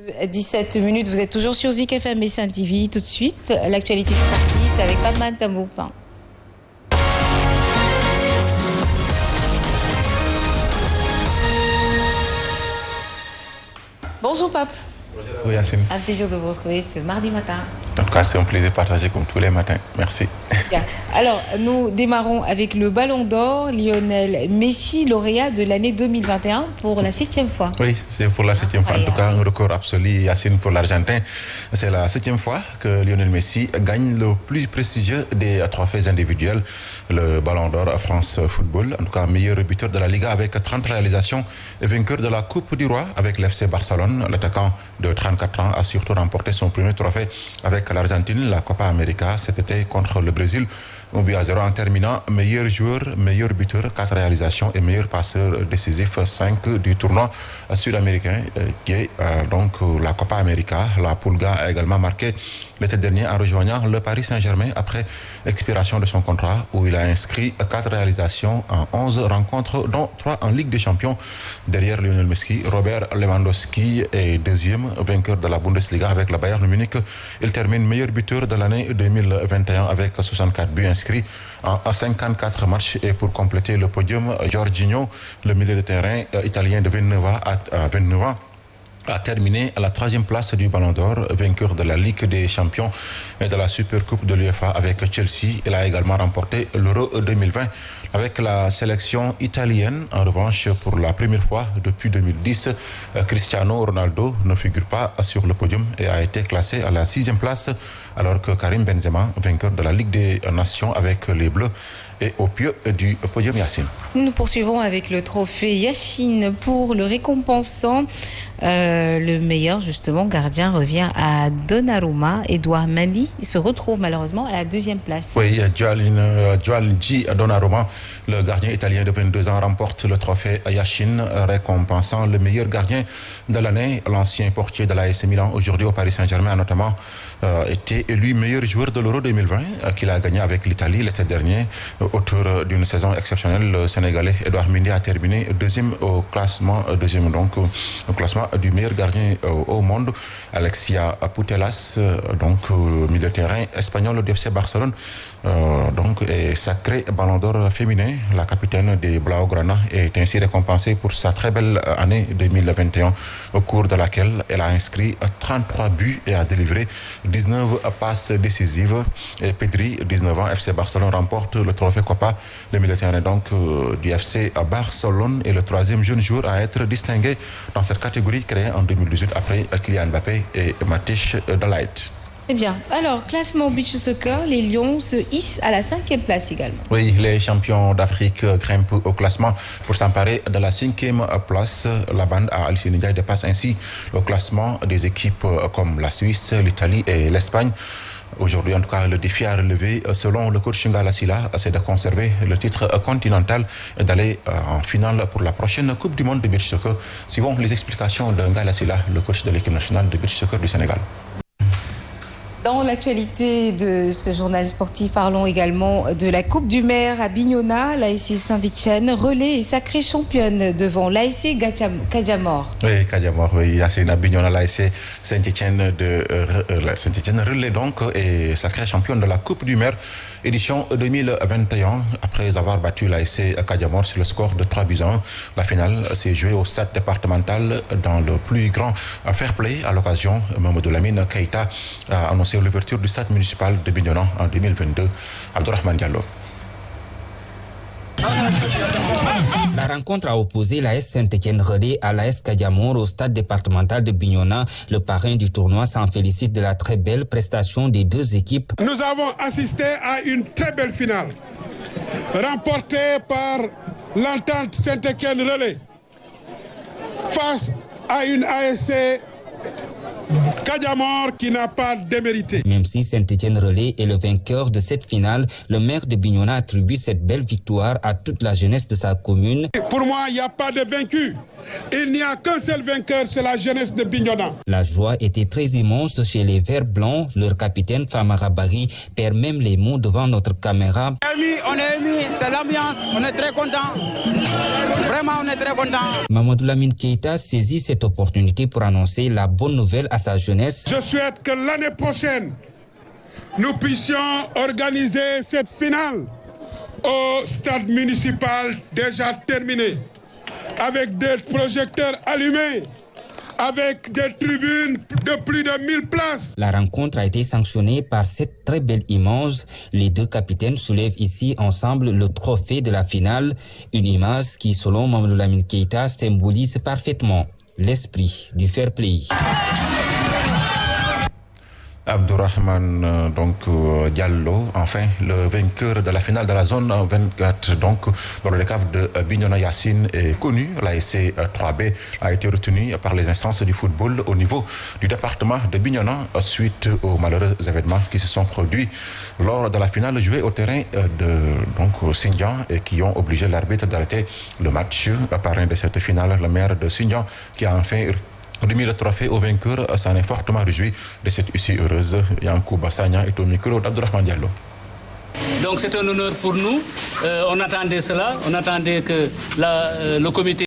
17 minutes, vous êtes toujours sur Zik FM et Saint TV. Tout de suite, l'actualité sportive, c'est avec Pape Tamboupin. Bonjour Pape. Bonjour Yacine. Un plaisir de vous retrouver ce mardi matin. En tout cas, c'est un plaisir partagé comme tous les matins. Merci. Bien. Alors, nous démarrons avec le Ballon d'Or. Lionel Messi, lauréat de l'année 2021 pour la 7e fois. Oui, c'est pour la 7e fois. En tout cas, un record absolu, Yacine, pour l'Argentin. C'est la 7e fois que Lionel Messi gagne le plus prestigieux des trophées individuels, le Ballon d'Or France Football. En tout cas, meilleur buteur de la Liga avec 30 réalisations et vainqueur de la Coupe du Roi avec l'FC Barcelone. L'attaquant de 34 ans a surtout remporté son premier trophée avec l'Argentine, la Copa América, cet été contre le Brésil. 1-0 en terminant meilleur joueur, meilleur buteur, 4 réalisations et meilleur passeur décisif, 5 du tournoi sud-américain qui est donc la Copa América. La Pulga a également marqué l'été dernier en rejoignant le Paris Saint-Germain après expiration de son contrat où il a inscrit 4 réalisations en 11 rencontres dont 3 en Ligue des Champions. Derrière Lionel Messi, Robert Lewandowski est deuxième vainqueur de la Bundesliga avec le Bayern Munich. Il termine meilleur buteur de l'année 2021 avec 64 buts inscrits en 54 matchs. Et pour compléter le podium, Jorginho, le milieu de terrain italien de 29 ans, a terminé à la 3e place du Ballon d'Or, vainqueur de la Ligue des Champions et de la Supercoupe de l'UEFA avec Chelsea. Il a également remporté l'Euro 2020 avec la sélection italienne. En revanche, pour la première fois depuis 2010, Cristiano Ronaldo ne figure pas sur le podium et a été classé à la 6e place, alors que Karim Benzema, vainqueur de la Ligue des Nations avec les Bleus, est au pied du podium. Yacine. Nous poursuivons avec le trophée Yachine pour le récompensant. Le meilleur, justement, gardien revient à Donnarumma. Edouard Mendy se retrouve malheureusement à la 2e place. Oui, Gianluigi Donnarumma, le gardien italien de 22 ans, remporte le trophée Yachine, récompensant le meilleur gardien de l'année. L'ancien portier de l'AS Milan, aujourd'hui au Paris Saint-Germain, a notamment été élu meilleur joueur de l'Euro 2020 qu'il a gagné avec l'Italie l'été dernier. Auteur d'une saison exceptionnelle, le Sénégalais Edouard Mendy a terminé deuxième au classement du meilleur gardien au monde. Alexia Putellas, donc milieu de terrain espagnol du FC Barcelone, donc est sacré Ballon d'Or féminin. La capitaine des Blaugrana est ainsi récompensée pour sa très belle année 2021, au cours de laquelle elle a inscrit 33 buts et a délivré 19 passes décisives. Et Pedri, 19 ans, FC Barcelone, remporte le trophée Copa. Le milieu de terrain donc du FC Barcelone est le 3e jeune joueur à être distingué dans cette catégorie créée en 2018 après Kylian Mbappé et Matthijs de Ligt. Eh bien, alors, classement beach soccer, les Lions se hissent à la 5e place également. Oui, les champions d'Afrique grimpent au classement pour s'emparer de la 5e place. La bande à Alice Ndiaye dépasse ainsi le classement des équipes comme la Suisse, l'Italie et l'Espagne. Aujourd'hui, en tout cas, le défi à relever, selon le coach Ngala Sylla, c'est de conserver le titre continental et d'aller en finale pour la prochaine Coupe du Monde de beach soccer. Suivons les explications de Ngala Sylla, le coach de l'équipe nationale de beach soccer du Sénégal. Dans l'actualité de ce journal sportif, parlons également de la Coupe du Maire à Bignona. L'ASC Saint-Etienne, relais et sacrée championne devant l'ASC Kadiamor. Oui, Kadiamor, oui, c'est à Bignona, l'ASC Saint-Etienne relais donc et sacrée championne de la Coupe du Maire édition 2021. Après avoir battu l'ASC Kadiamor sur le score de 3-1, la finale s'est jouée au stade départemental dans le plus grand fair play. À l'occasion, Mamadou Lamine Keïta a annoncé l'ouverture du stade municipal de Bignona en 2022. Abdourahmane Diallo. La rencontre a opposé l'AS Saint-Etienne relais à l'AS Kadiamor au stade départemental de Bignona. Le parrain du tournoi s'en félicite de la très belle prestation des deux équipes. Nous avons assisté à une très belle finale, remportée par l'entente Saint-Etienne relais face à une ASC Kadiamor qui n'a pas démérité. Même si Saint-Étienne Relais est le vainqueur de cette finale, le maire de Bignona attribue cette belle victoire à toute la jeunesse de sa commune. Pour moi, il n'y a pas de vaincu. Il n'y a qu'un seul vainqueur, c'est la jeunesse de Bignona. La joie était très immense chez les Verts Blancs. Leur capitaine Famara Barry perd même les mots devant notre caméra. On est émis, c'est l'ambiance, on est très contents. Vraiment, on est très contents. Mamadou Lamine Keita saisit cette opportunité pour annoncer la bonne nouvelle à sa jeunesse. Je souhaite que l'année prochaine, nous puissions organiser cette finale au stade municipal déjà terminé, avec des projecteurs allumés, avec des tribunes de plus de 1000 places. La rencontre a été sanctionnée par cette très belle image. Les deux capitaines soulèvent ici ensemble le trophée de la finale, une image qui, selon Mamadou Lamine Keita, symbolise parfaitement l'esprit du fair play. Abdourahmane Diallo, enfin le vainqueur de la finale de la zone 24, donc dans le décave de Bignona Yacine est connu. L'ASC 3B a été retenu par les instances du football au niveau du département de Bignona suite aux malheureux événements qui se sont produits lors de la finale jouée au terrain de Sindian et qui ont obligé l'arbitre d'arrêter le match. Parrain de cette finale, le maire de Sindian qui a enfin remis le trophée au vainqueur, s'en est fortement réjoui de cette issue heureuse. Yankou Bassagna est au micro d'Abdourahmane Diallo. Donc c'est un honneur pour nous. On attendait cela, on attendait que le comité